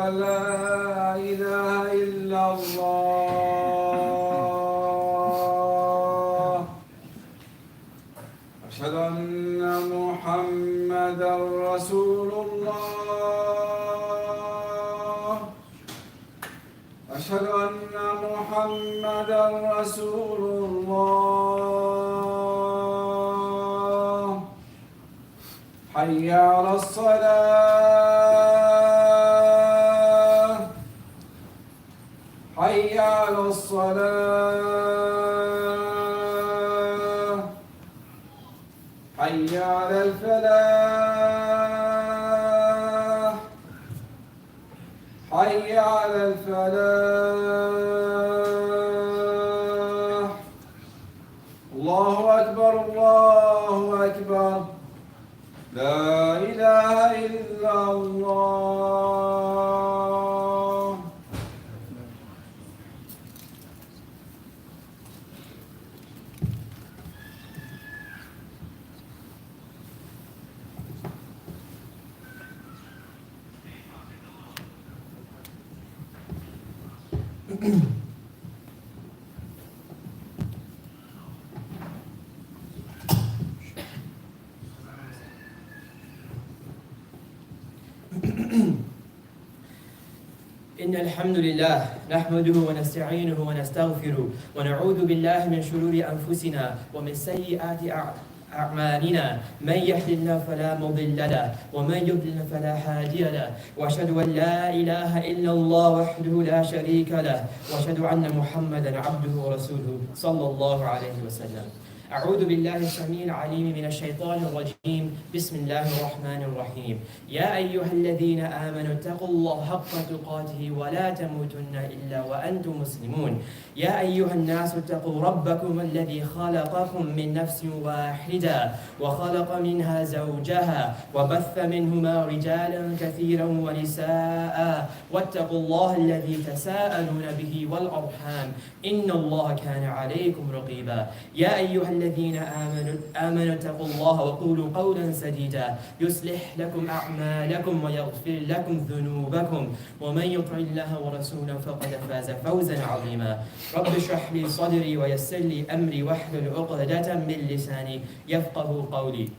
أن لا إله إلا الله أشهد أن محمدا رسول الله أشهد أن محمدا رسول الله حي على الصلاة حي على الصلاة حي على الفلاح حي على الفلاح الله أكبر الله أكبر لا إله إلا الله. إن الحمد لله نحمده ونستعينه ونستغفره ونعوذ بالله من شرور أنفسنا ومن سيئات أعمالنا من يهد الله فلا مضل له ومن يضلل فلا هادي له وأشهد أن لا إله إلا الله وحده لا شريك له وأشهد أن محمدا عبده ورسوله صلى الله عليه وسلم. أعوذ بالله السميع العليم من الشيطان الرجيم. بسم الله الرحمن الرحيم. يا أيها الذين آمنوا اتقوا الله حق تقاته ولا تموتن إلا وأنتم مسلمون. يا أيها الناس اتقوا ربكم الذي خلقكم من نفس واحدة وخلق منها زوجها وبث منهما رجالا كثيرا ونساء واتقوا الله الذي تساءلون به والأرحام إن الله كان عليكم رقيبا. يا أيها الذين آمنوا اتقوا الله وقولوا قولا سديدا يصلح لكم أعمالكم ويغفر لكم ذنوبكم ومن يطع الله ورسوله فقد فاز فوزا عظيما. رب اشرح لي صدري ويسر لي أمري واحلل عقدة من لساني يفقه قولي.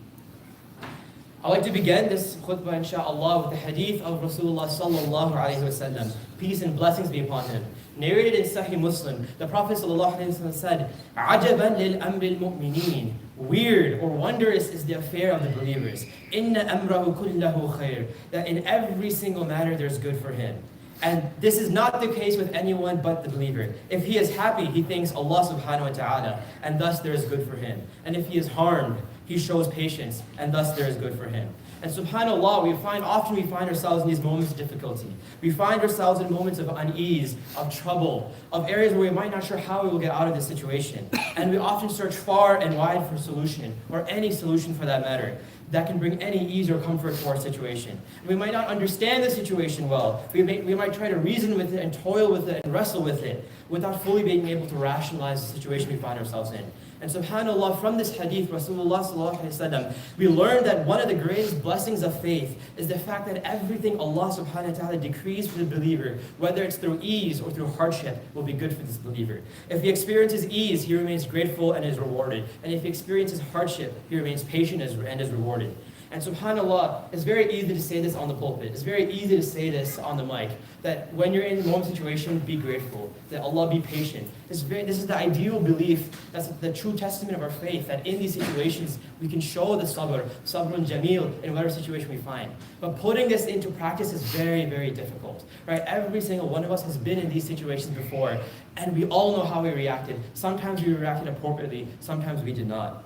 I'd like to begin this khutbah, inshallah, with the hadith of Rasulullah sallallahu alayhi wa sallam. Peace and blessings be upon him. Narrated in Sahih Muslim, the Prophet sallallahu alayhi wa sallam said, عَجَبًا لِلْأَمْرِ الْمُؤْمِنِينَ. Weird or wondrous is the affair of the believers. إِنَّ أَمْرَهُ كُلَّهُ خَيْرٌ. That in every single matter there's good for him. And this is not the case with anyone but the believer. If he is happy, he thanks Allah subhanahu wa ta'ala, and thus there is good for him. And if he is harmed, he shows patience, and thus there is good for him. And subhanAllah, often we find ourselves in these moments of difficulty. We find ourselves in moments of unease, of trouble, of areas where we might not sure how we will get out of this situation. And we often search far and wide for a solution, or any solution for that matter, that can bring any ease or comfort to our situation. We might not understand the situation well. We might try to reason with it and toil with it and wrestle with it without fully being able to rationalize the situation we find ourselves in. And subhanAllah, from this hadith, Rasulullah sallallahu alayhi wa sallam, we learned that one of the greatest blessings of faith is the fact that everything Allah subhanahu wa ta'ala decrees for the believer, whether it's through ease or through hardship, will be good for this believer. If he experiences ease, he remains grateful and is rewarded. And if he experiences hardship, he remains patient and is rewarded. And subhanAllah, it's very easy to say this on the pulpit. It's very easy to say this on the mic, that when you're in a moment situation, be grateful, that Allah be patient. This is the ideal belief, that's the true testament of our faith, that in these situations, we can show the sabrun jameel in whatever situation we find. But putting this into practice is very, very difficult, right? Every single one of us has been in these situations before, and we all know how we reacted. Sometimes we reacted appropriately, sometimes we did not.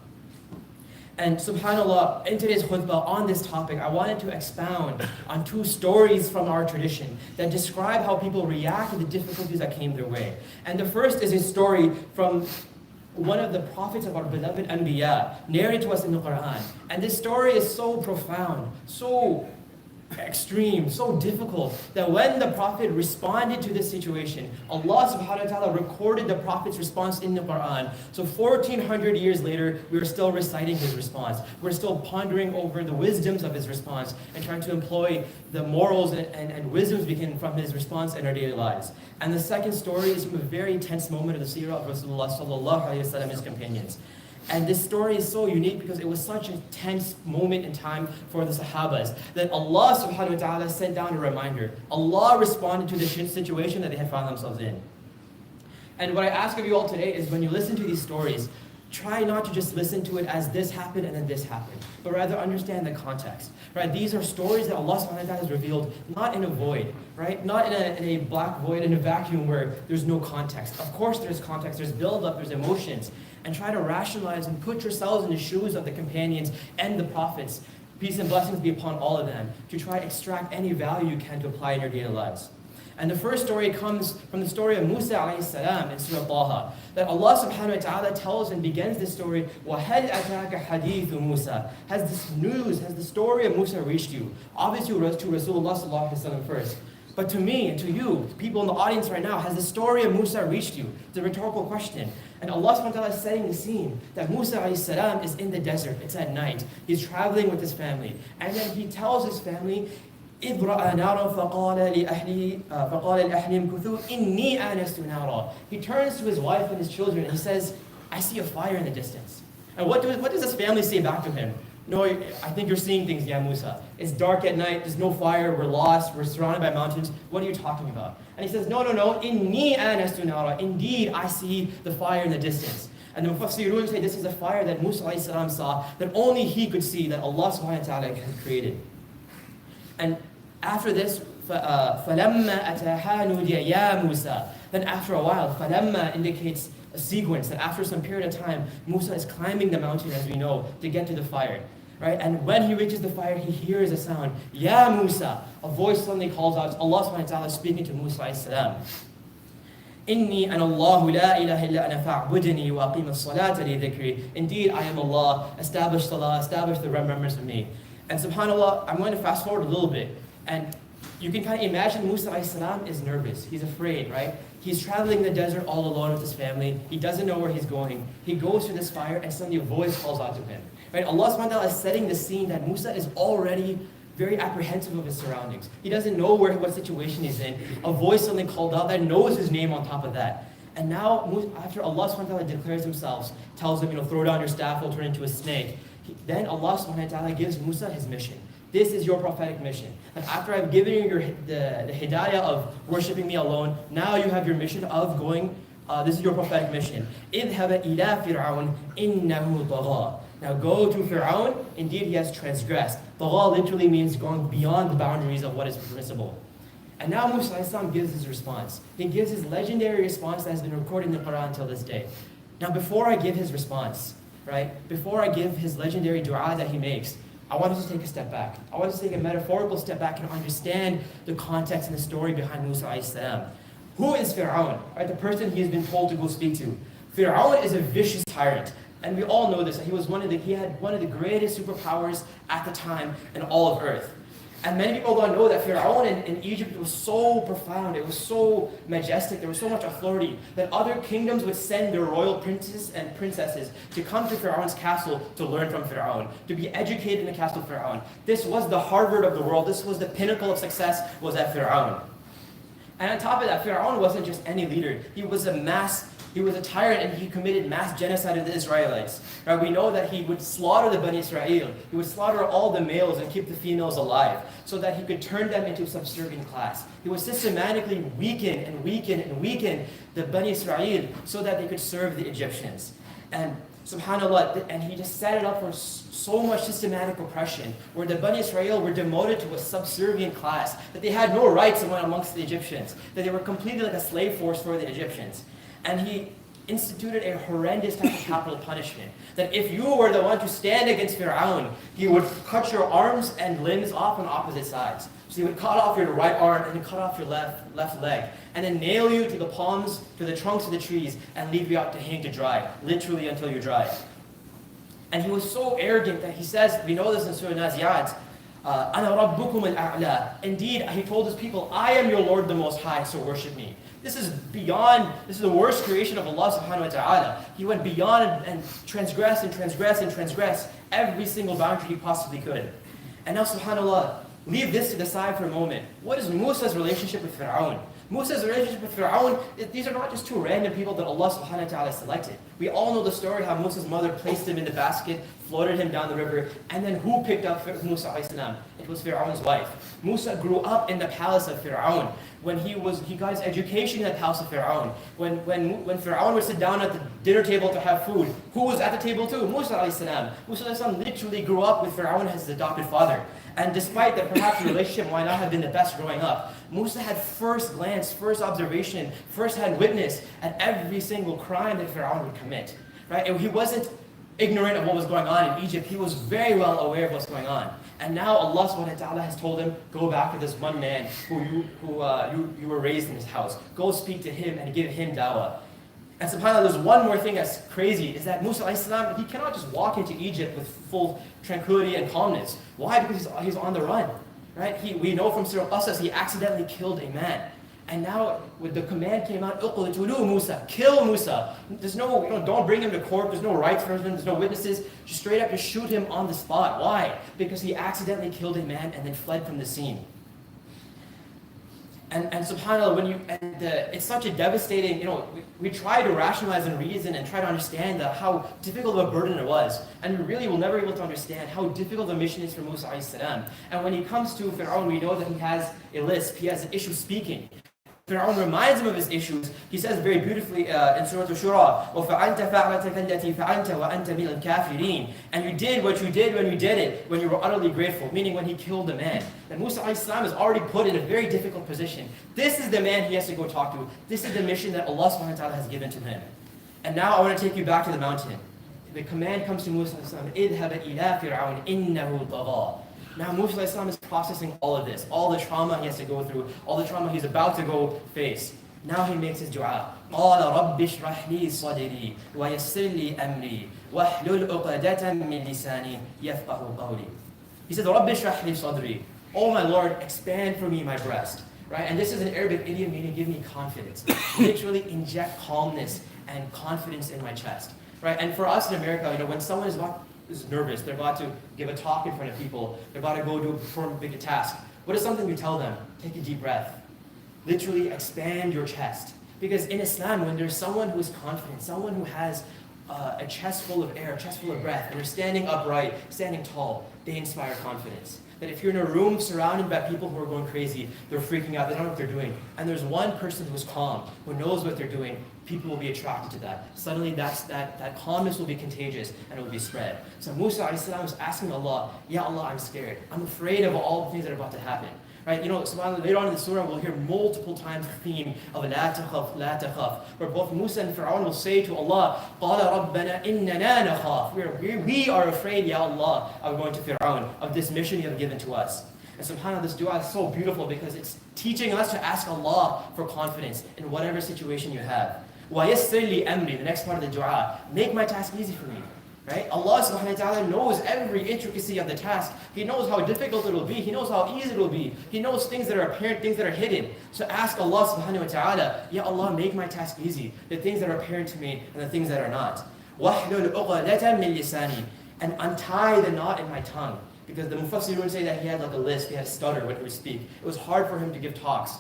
And subhanAllah, in today's khutbah on this topic, I wanted to expound on two stories from our tradition that describe how people react to the difficulties that came their way. And the first is a story from one of the prophets of our beloved Anbiya, narrated to us in the Quran. And this story is so profound, so extreme, so difficult, that when the Prophet responded to this situation, Allah subhanahu wa ta'ala recorded the Prophet's response in the Quran. So 1400 years later, we are still reciting his response. We're still pondering over the wisdoms of his response and trying to employ the morals and wisdoms we can from his response in our daily lives. And the second story is from a very tense moment of the seerah of Rasulullah sallallahu alayhi wa sallam and his companions. And this story is so unique because it was such a tense moment in time for the Sahabas that Allah subhanahu wa ta'ala sent down a reminder. Allah responded to the situation that they had found themselves in. And what I ask of you all today is when you listen to these stories, try not to just listen to it as this happened and then this happened, but rather understand the context. Right? These are stories that Allah subhanahu wa ta'ala has revealed, not in a void, right? Not in a black void, in a vacuum where there's no context. Of course there's context, there's build-up, there's emotions. And try to rationalize and put yourselves in the shoes of the companions and the prophets. Peace and blessings be upon all of them, to try to extract any value you can to apply in your daily lives. And the first story comes from the story of Musa alayhi salam in Surah Taha. That Allah subhanahu wa ta'ala tells and begins this story, وَهَلْ أَتَاكَ حَدِيثُ مُوسَى. Has this news, has the story of Musa reached you? Obviously to Rasulullah sallallahu alayhi wa sallam first. But to me and to you, people in the audience right now, has the story of Musa reached you? It's a rhetorical question. And Allah subhanahu wa ta'ala is setting the scene that Musa alayhi salam is in the desert. It's at night. He's traveling with his family. And then he tells his family, إِذْ رَأَى نَارًا فَقَالَ لِأَهْلِهِمْ كُثُوا إِنِّي آنَسْتُ نَارًا. He turns to his wife and his children and he says, I see a fire in the distance. And what does his family say back to him? No, I think you're seeing things, Ya Musa. It's dark at night, there's no fire, we're lost, we're surrounded by mountains. What are you talking about? And he says, no, Inni anastu nara. Indeed, I see the fire in the distance. And the Mufassirun say this is a fire that Musa alayhi salam saw, that only he could see, that Allah subhanahu wa ta'ala has created. And after this, فَلَمَّا أَتَاهَا نُودِيَ يَا مُوسَى. Then after a while, فَلَمَّا indicates a sequence that after some period of time, Musa is climbing the mountain, as we know, to get to the fire. Right? And when he reaches the fire, he hears a sound, Ya Musa. A voice suddenly calls out, Allah subhanahu wa ta'ala speaking to Musa alayhi salam. Inni ana Allahu la ilaha illa ana fa'budni wa aqim as-salata li dhikri. Indeed, I am Allah. Establish salah, establish the remembrance of me. And subhanAllah, I'm going to fast forward a little bit. And you can kind of imagine Musa alayhi salam is nervous. He's afraid, right? He's traveling in the desert all alone with his family. He doesn't know where he's going. He goes to this fire and suddenly a voice calls out to him. Right? Allah subhanahu wa ta'ala is setting the scene that Musa is already very apprehensive of his surroundings. He doesn't know what situation he's in. A voice suddenly called out that knows his name on top of that. And now, after Allah subhanahu wa ta'ala declares himself, tells him, throw down your staff, will turn into a snake. Then Allah subhanahu wa ta'ala gives Musa his mission. This is your prophetic mission. And after I've given you the hidayah of worshiping me alone, now you have your mission of going, this is your prophetic mission. اِذْهَبَ إِلَىٰ فِرْعَوْنَ إِنَّهُ طَغَىٰ. Now go to Fir'aun, indeed he has transgressed. Tagha literally means going beyond the boundaries of what is permissible. And now Musa alayhi salam gives his response. He gives his legendary response that has been recorded in the Quran until this day. Now before I give his response, right, before I give his legendary dua that he makes, I want us to take a step back. I want us to take a metaphorical step back and understand the context and the story behind Musa alayhi salam. Who is Fir'aun? Right, the person he has been told to go speak to. Fir'aun is a vicious tyrant. And we all know this, that he had one of the greatest superpowers at the time in all of earth. And many people don't know that Fir'aun in Egypt was so profound, it was so majestic, there was so much authority, that other kingdoms would send their royal princes and princesses to come to Fir'aun's castle to learn from Fir'aun, to be educated in the castle of Fir'aun. This was the Harvard of the world, this was the pinnacle of success, was at Fir'aun. And on top of that, Fir'aun wasn't just any leader, he was a tyrant and he committed mass genocide of the Israelites. Right? We know that he would slaughter the Bani Israel. He would slaughter all the males and keep the females alive so that he could turn them into a subservient class. He would systematically weaken the Bani Israel so that they could serve the Egyptians. And subhanAllah, and he just set it up for so much systematic oppression where the Bani Israel were demoted to a subservient class, that they had no rights amongst the Egyptians, that they were completely like a slave force for the Egyptians. And he instituted a horrendous type of capital punishment. That if you were the one to stand against Fir'aun, he would cut your arms and limbs off on opposite sides. So he would cut off your right arm and then cut off your left leg. And then nail you to the palms, to the trunks of the trees, and leave you out to hang to dry, literally until you dry. And he was so arrogant that he says, we know this in Surah Naziyat, أَنَا رَبُّكُمُ الْأَعْلَى. Indeed, he told his people, I am your Lord the Most High, so worship me. This is the worst creation of Allah subhanahu wa ta'ala. He went beyond and transgressed every single boundary he possibly could. And now subhanAllah, leave this to the side for a moment. What is Musa's relationship with Fir'aun? Musa's relationship with Fir'aun, these are not just two random people that Allah subhanahu wa ta'ala selected. We all know the story how Musa's mother placed him in the basket, floated him down the river, and then who picked up Musa alayhi salam? It was Fir'aun's wife. Musa grew up in the palace of Fir'aun. When he got his education in the palace of Fir'aun. When Fir'aun would sit down at the dinner table to have food, who was at the table too? Musa alayhi salam. Musa alayhi salam literally grew up with Fir'aun as his adopted father. And despite that perhaps the relationship might not have been the best growing up, Musa had first glance, first observation, first-hand witness at every single crime that Fir'aun would commit. Right? And he wasn't ignorant of what was going on in Egypt. He was very well aware of what's going on. And now Allah subhanahu wa ta'ala has told him, go back to this one man who you were raised in his house. Go speak to him and give him dawah. And subhanAllah, there's one more thing that's crazy, is that Musa alayhi salam, he cannot just walk into Egypt with full tranquility and calmness. Why? Because he's on the run. Right? We know from Surah Qasas, he accidentally killed a man. And now, when the command came out, uqtulu Musa, kill Musa. There's no, don't bring him to court. There's no rights for him. There's no witnesses. Just straight up, just shoot him on the spot. Why? Because he accidentally killed a man and then fled from the scene. And subhanAllah, it's such a devastating, we try to rationalize and reason and try to understand how difficult of a burden it was. And we really will never be able to understand how difficult the mission is for Musa alayhi salam. And when he comes to Fir'aun, we know that he has a lisp, he has an issue speaking. Fir'aun reminds him of his issues. He says very beautifully in Surah Al-Shura, وَفَعَلْتَ فَعْلَتَكَ الَّتِي فَعَلْتَ وَأَنْتَ مِنَ الْكَافِرِينَ. And you did what you did when you did it, when you were utterly grateful, meaning when he killed the man. And Musa alayhi salam is already put in a very difficult position. This is the man he has to go talk to. This is the mission that Allah subhanahu wa ta'ala has given to him. And now I want to take you back to the mountain. The command comes to Musa alayhi salam, اِذْهَبَ إِلَىٰ فِرْعَوْنَ إِنَّهُ طَغَىٰ. Now Musa alayhi salam is processing all of this, all the trauma he has to go through, all the trauma he's about to go face. Now he makes his dua. قَالَ رَبِّ اشْرَحْ لِي صَدْرِي وَيَسِّرْ لِي أَمْرِي وَاحْلُلْ عُقْدَةً مِّن لِسَانِي يَفْقَهُ قَوْلِي. He said, رَبِّ اشْرَحْ لِي صَدْرِي. Oh my Lord, expand for me my breast. Right? And this is an Arabic idiom meaning give me confidence. Literally inject calmness and confidence in my chest. Right? And for us in America, when someone is nervous, they're about to give a talk in front of people, they're about to go perform a big task. What is something we tell them? Take a deep breath. Literally expand your chest. Because in Islam, when there's someone who is confident, someone who has a chest full of air, a chest full of breath, and they're standing upright, standing tall, they inspire confidence. That if you're in a room surrounded by people who are going crazy, they're freaking out, they don't know what they're doing, and there's one person who's calm, who knows what they're doing, people will be attracted to that. Suddenly that calmness will be contagious and it will be spread. So Musa a.s. was asking Allah, Ya Allah, I'm scared. I'm afraid of all the things that are about to happen. Right? SubhanAllah, later on in the surah, we'll hear multiple times the theme of La takhaf, La takhaf, where both Musa and Fir'aun will say to Allah, قَالَ رَبَّنَا إِنَّنَا نَخَافُ. We are afraid, Ya Allah, of going to Fir'aun, of this mission you have given to us. And subhanAllah, this dua is so beautiful because it's teaching us to ask Allah for confidence in whatever situation you have. وَيَسِّرْ لِي أَمْرِي, the next part of the dua, make my task easy for me. Right? Allah subhanahu wa ta'ala knows every intricacy of the task. He knows how difficult it will be. He knows how easy it will be. He knows things that are apparent, things that are hidden. So ask Allah subhanahu wa ta'ala, Ya Allah, make my task easy. The things that are apparent to me and the things that are not. وَاحْلُلْ عُقْدَةً مِّن لِسَانِي. And untie the knot in my tongue. Because the Mufassirun say that he had like a lisp, he had a stutter when he would speak. It was hard for him to give talks.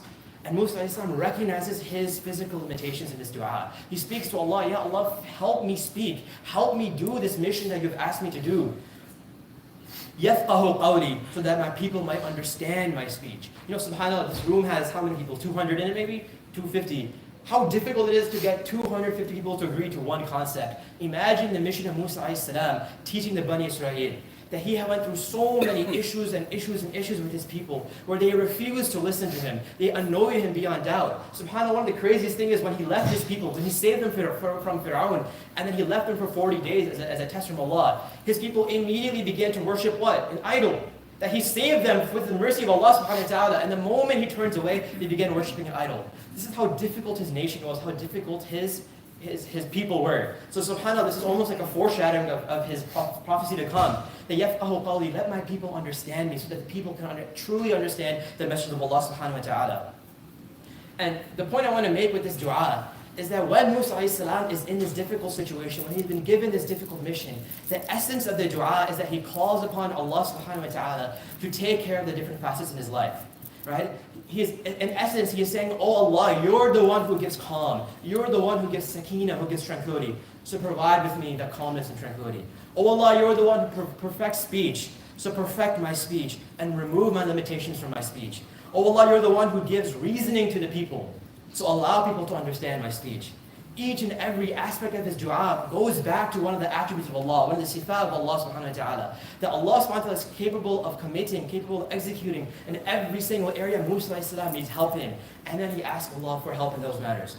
And Musa a.s. recognizes his physical limitations in this dua. He speaks to Allah, Ya Allah, help me speak. Help me do this mission that you've asked me to do. يَفْقَهُ قَوْلِي, so that my people might understand my speech. SubhanAllah, this room has how many people? 200 in it maybe? 250. How difficult it is to get 250 people to agree to one concept. Imagine the mission of Musa a.s. teaching the Bani Israel. That he went through so many issues with his people, where they refused to listen to him. They annoyed him beyond doubt. SubhanAllah, one of the craziest things is when he left his people, when he saved them from Fir'aun, and then he left them for 40 days as a test from Allah, his people immediately began to worship what? An idol. That he saved them with the mercy of Allah subhanahu wa ta'ala, and the moment he turns away, they began worshiping an idol. This is how difficult his nation was, how difficult his his people were. So subhanAllah, this is almost like a foreshadowing of his prophecy to come. That يَفْقَهُ قَوْلِي, let my people understand me, so that the people can truly understand the message of Allah subhanahu wa ta'ala. And the point I want to make with this dua is that when Musa alayhi salam is in this difficult situation, when he's been given this difficult mission, the essence of the dua is that he calls upon Allah subhanahu wa ta'ala to take care of the different facets in his life. Right? In essence, he is saying, oh Allah, you're the one who gives calm. You're the one who gives sakina, who gives tranquility. So provide with me that calmness and tranquility. Oh Allah, you're the one who perfects speech. So perfect my speech and remove my limitations from my speech. Oh Allah, you're the one who gives reasoning to the people. So allow people to understand my speech. Each and every aspect of this dua goes back to one of the attributes of Allah, one of the sifat of Allah subhanahu wa ta'ala. That Allah subhanahu wa ta'ala is capable of committing, capable of executing in every single area Musa alayhi salam needs help in. And then he asks Allah for help in those matters.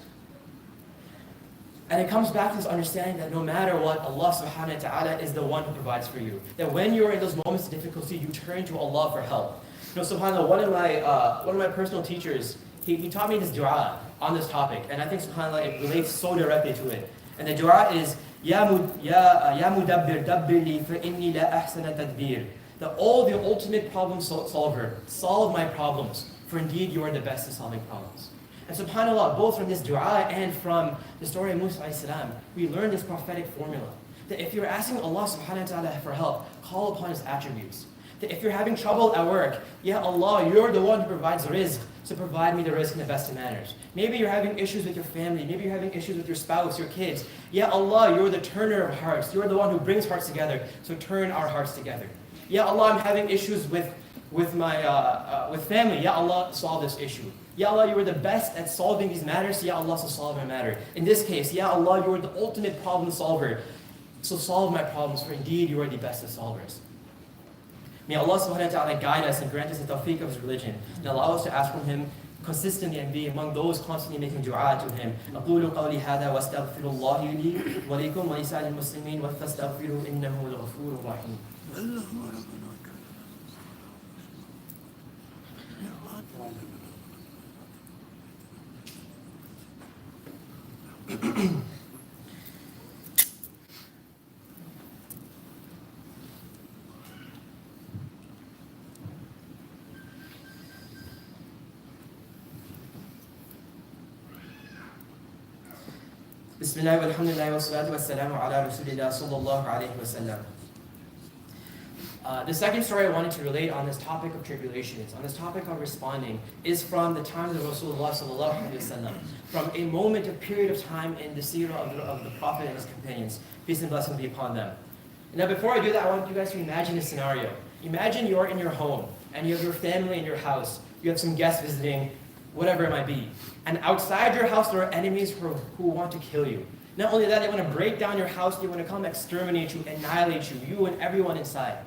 And it comes back to this understanding that no matter what, Allah subhanahu wa ta'ala is the one who provides for you. That when you're in those moments of difficulty, you turn to Allah for help. You know, subhanAllah, one of my personal teachers, he taught me this dua on this topic, and I think subhanAllah it relates so directly to it. And the dua is Ya mudabbir dabbir li fa inni la ahsana tadbir. The ultimate problem solver, solve my problems, for indeed you are the best at solving problems. And subhanAllah, both from this dua and from the story of Musa alayhi salam, we learn this prophetic formula. That if you're asking Allah subhanahu wa ta'ala for help, call upon His attributes. That if you're having trouble at work, Ya Allah, you're the one who provides rizq, so provide me the rizq in the best of manners. Maybe you're having issues with your family, maybe you're having issues with your spouse, your kids. Ya Allah, you're the turner of hearts, you're the one who brings hearts together, so turn our hearts together. Ya Allah, I'm having issues with family. Ya Allah, solve this issue. Ya Allah, you are the best at solving these matters, so Ya Allah, so solve my matter. In this case, Ya Allah, you are the ultimate problem solver, so solve my problems, for indeed you are the best of solvers. May Allah subhanahu wa ta'ala guide us and grant us the tawfiq of His religion, and allow us to ask from Him consistently and be among those constantly making dua to Him. أقول قولي هذا واستغفر الله لي ولكم ولسائر المسلمين واستغفروه إنه الغفور الرحيم. Bismillah walhamdulillah wa salatu wa salamu ala rasulillah sallallahu alayhi wa sallam. The second story I wanted to relate on this topic of tribulations, on this topic of responding, is from the time of the Rasulullah sallallahu alayhi wa sallam, from a moment, a period of time in the seerah of the Prophet and his companions. Peace and blessings be upon them. Now before I do that, I want you guys to imagine a scenario. Imagine you're in your home, and you have your family in your house, you have some guests visiting, whatever it might be. And outside your house, there are enemies who want to kill you. Not only that, they want to break down your house, they want to come exterminate you, annihilate you and everyone inside.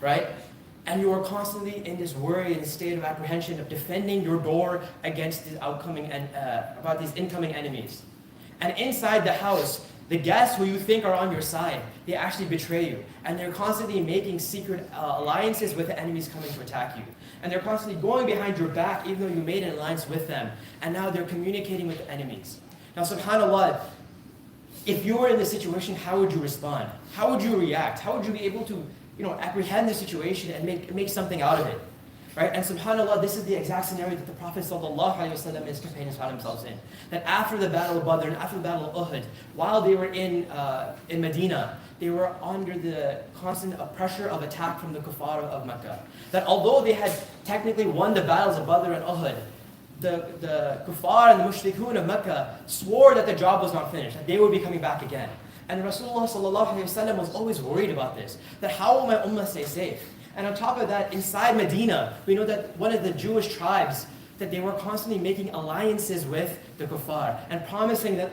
Right? And you are constantly in this worry, in this state of apprehension of defending your door against these about these incoming enemies. And inside the house, the guests who you think are on your side, they actually betray you. And they're constantly making secret alliances with the enemies coming to attack you. And they're constantly going behind your back even though you made an alliance with them. And now they're communicating with the enemies. Now subhanAllah, if you were in this situation, how would you respond? How would you react? How would you be able to apprehend the situation and make something out of it? Right? And subhanAllah, this is the exact scenario that the Prophet ﷺ and his companions found themselves in. That after the battle of Badr and after the battle of Uhud, while they were in Medina, they were under the constant pressure of attack from the kuffar of Mecca. That although they had technically won the battles of Badr and Uhud, the kuffar and the mushrikun of Mecca swore that the job was not finished, that they would be coming back again. And Rasulullah ﷺ was always worried about this, that how will my ummah stay safe? And on top of that, inside Medina, we know that one of the Jewish tribes, that they were constantly making alliances with the kuffar and promising them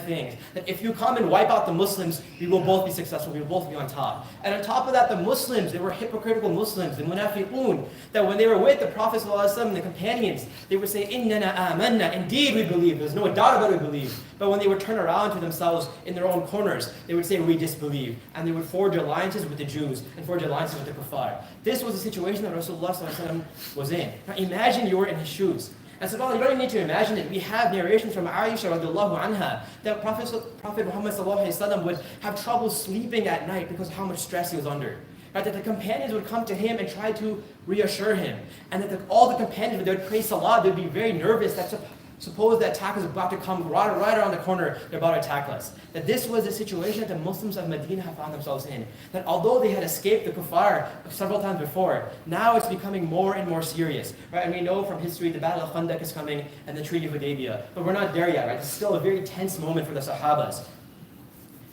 things. That if you come and wipe out the Muslims, we will both be successful, we will both be on top. And on top of that, the Muslims, they were hypocritical Muslims, the munafiqun, that when they were with the Prophet ﷺ and the companions, they would say, Innana amanna, indeed we believe, there's no doubt about it, we believe. But when they would turn around to themselves in their own corners, they would say, we disbelieve. And they would forge alliances with the Jews and forge alliances with the kuffar. This was the situation that Rasulullah ﷺ was in. Now imagine you were in his shoes. And subhanAllah, you don't even need to imagine it. We have narrations from Aisha radiallahu anha that Prophet Muhammad sallallahu alaihi wasallam would have trouble sleeping at night because of how much stress he was under. Right? That the companions would come to him and try to reassure him. And that all the companions, when they would pray salah, they'd be very nervous that suppose the attack was about to come right around the corner, they're about to attack us. That this was the situation that the Muslims of Medina have found themselves in. That although they had escaped the kuffar several times before, now it's becoming more and more serious. Right? And we know from history the Battle of Khandaq is coming and the Treaty of Hudaybiyah. But we're not there yet, right? It's still a very tense moment for the Sahabas.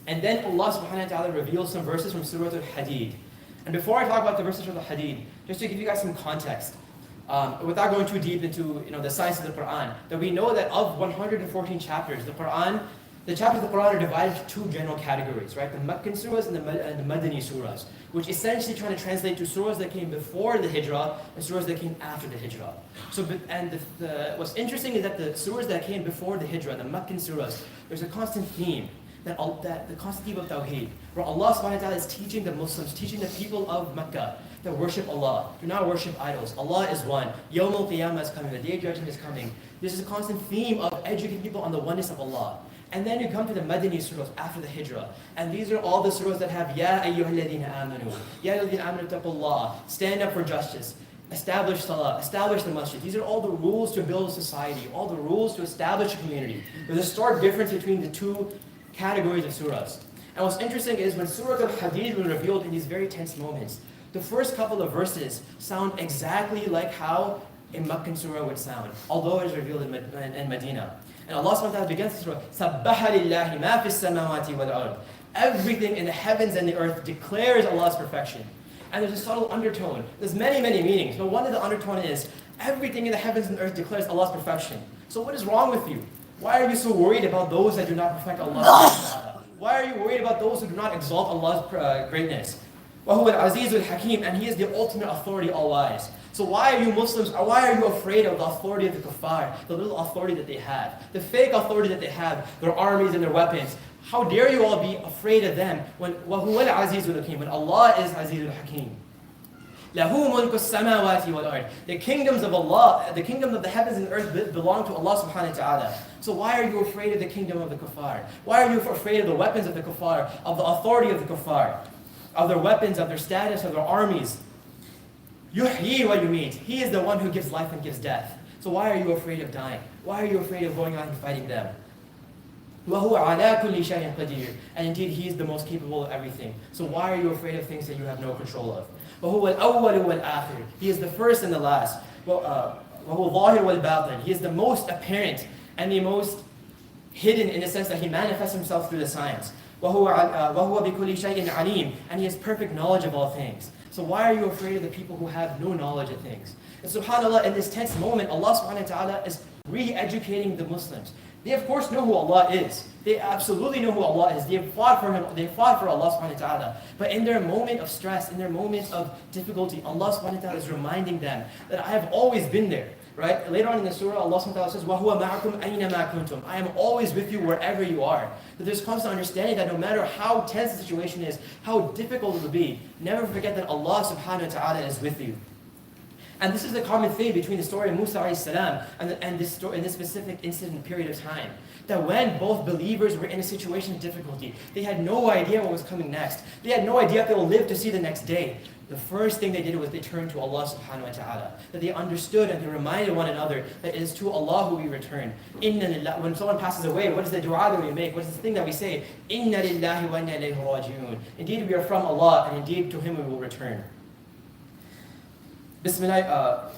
And then Allah subhanahu wa ta'ala reveals some verses from Surah Al-Hadid. And before I talk about the verses from the Hadid, just to give you guys some context, without going too deep into the science of the Quran, that we know that of 114 chapters, the chapters of the Quran are divided into two general categories, right? The Meccan surahs and the Madani surahs, which essentially trying to translate to surahs that came before the Hijrah and surahs that came after the Hijrah. So, what's interesting is that the surahs that came before the Hijrah, the Meccan surahs, there's a constant theme. That the constant theme of Tawheed, where Allah subhanahu wa ta'ala is teaching the Muslims, teaching the people of Mecca that worship Allah. Do not worship idols. Allah is one. Yawm al-Qiyamah is coming. The day of judgment is coming. This is a constant theme of educating people on the oneness of Allah. And then you come to the Madani surahs after the Hijrah. And these are all the surahs that have Ya ayyuhalladhina amanu. Ya ayyuhalladhina amanu taqullah. Stand up for justice. Establish salah. Establish the masjid. These are all the rules to build a society. All the rules to establish a community. There's a stark difference between the two categories of surahs. And what's interesting is when Surah Al-Hadid was revealed in these very tense moments, the first couple of verses sound exactly like how a Meccan surah would sound, although it is revealed in Medina. And Allah subhanahu wa ta'ala begins the surah, Sabbaha lillahi ma fis samawati wal ard. Everything in the heavens and the earth declares Allah's perfection. And there's a subtle undertone. There's many, many meanings, but one of the undertone is everything in the heavens and earth declares Allah's perfection. So what is wrong with you? Why are you so worried about those that do not perfect Allah? Why are you worried about those who do not exalt Allah's greatness? وَهُوَ الْعَزِيزُ الْحَكِيمُ, and He is the ultimate authority, all-wise. So why are you Muslims, or why are you afraid of the authority of the kuffar, the little authority that they have, the fake authority that they have, their armies and their weapons? How dare you all be afraid of them when وَهُوَ الْعَزِيزُ الْحَكِيمُ, when Allah is Aziz al-Hakim? لَهُ مُلْكُ السَّمَاوَاتِ وَالْأَرْضِ. The kingdoms of Allah, the kingdom of the heavens and earth belong to Allah subhanahu wa ta'ala. So why are you afraid of the kingdom of the kuffar? Why are you afraid of the weapons of the kuffar, of the authority of the kuffar, of their weapons, of their status, of their armies? Yuhyi wa yumeet. He is the one who gives life and gives death. So why are you afraid of dying? Why are you afraid of going out and fighting them? وَهُوَ عَلَى كُلِّ شَيْءٍ قَدِيرٌ. And indeed, He is the most capable of everything. So why are you afraid of things that you have no control of? وَهُوَ الْأَوَّلُ وَالْآخِرُ. He is the first and the last. وَهُوَ الظَّاهِرُ وَالْبَاطِنُ. He is the most apparent and the most hidden in the sense that He manifests Himself through the signs. وَهُوَ بِكُلِّ شَيْءٍ عَلِيمٌ. And He has perfect knowledge of all things. So why are you afraid of the people who have no knowledge of things? And subhanAllah, in this tense moment, Allah subhanahu wa ta'ala is re-educating the Muslims. They of course know who Allah is. They absolutely know who Allah is. They have fought for Him. They fought for Allah subhanahu wa ta'ala. But in their moment of stress, in their moment of difficulty, Allah subhanahu wa ta'ala is reminding them that I have always been there. Right? Later on in the surah, Allah subhanahu wa ta'ala says, وَهُوَ مَعَكُمْ أَيْنَمَا كُنْتُمْ. I am always with you wherever you are. That there's constant understanding that no matter how tense the situation is, how difficult it will be, never forget that Allah subhanahu wa ta'ala is with you. And this is the common theme between the story of Musa alayhi salam and this story, in this specific incident period of time. That when both believers were in a situation of difficulty, they had no idea what was coming next. They had no idea if they will live to see the next day. The first thing they did was they turned to Allah subhanahu wa ta'ala. That they understood and they reminded one another that it is to Allah who we return. Inna lillah. When someone passes away, what is the dua that we make? What is the thing that we say? Inna lillahi wa inna ilayhi raji'un. Indeed we are from Allah and indeed to Him we will return. Bismillah.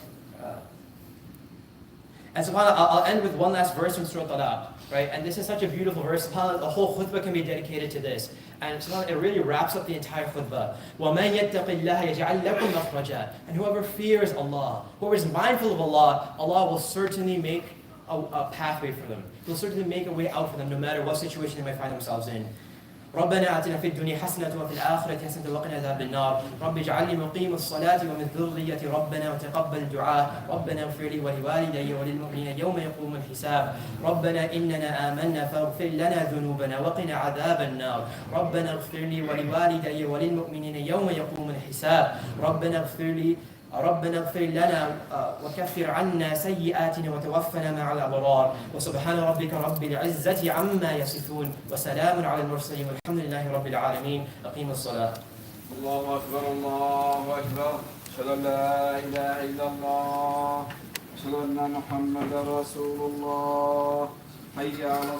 And subhanAllah, I'll end with one last verse from Surah Talaq. Right? And this is such a beautiful verse. SubhanAllah, the whole khutbah can be dedicated to this. And SubhanAllah, it really wraps up the entire khutbah. وَمَنْ يَتَّقِ اللَّهَ يَجْعَلْ لَكُمْ مَخْرَجًا. And whoever fears Allah, whoever is mindful of Allah, Allah will certainly make a pathway for them. He will certainly make a way out for them no matter what situation they might find themselves in. ربنا آتنا في الدنيا حسنة وفي الآخرة حسنة وقنا عذاب النار رب اجعلني مقيم الصلاة ومن ذريتي ربنا وتقبل دعاء ربنا اغفر لي ولوالدي وللمؤمنين يوم يقوم الحساب ربنا إننا آمنا فاغفر لنا ذنوبنا وقنا عذاب النار ربنا اغفر لي ولوالدي وللمؤمنين يوم يقوم الحساب ربنا اغفر لي ربنا اغفر لنا وكفر عنا سيئاتنا وتوفنا مع الأبرار. وسبحان ربك رب العزة عما يصفون وسلام على المرسلين والحمد لله رب العالمين. أقيموا الصلاة. الله أكبر الله أكبر. أشهد أن لا إله إلا الله. أشهد أن محمدا رسول الله. حي على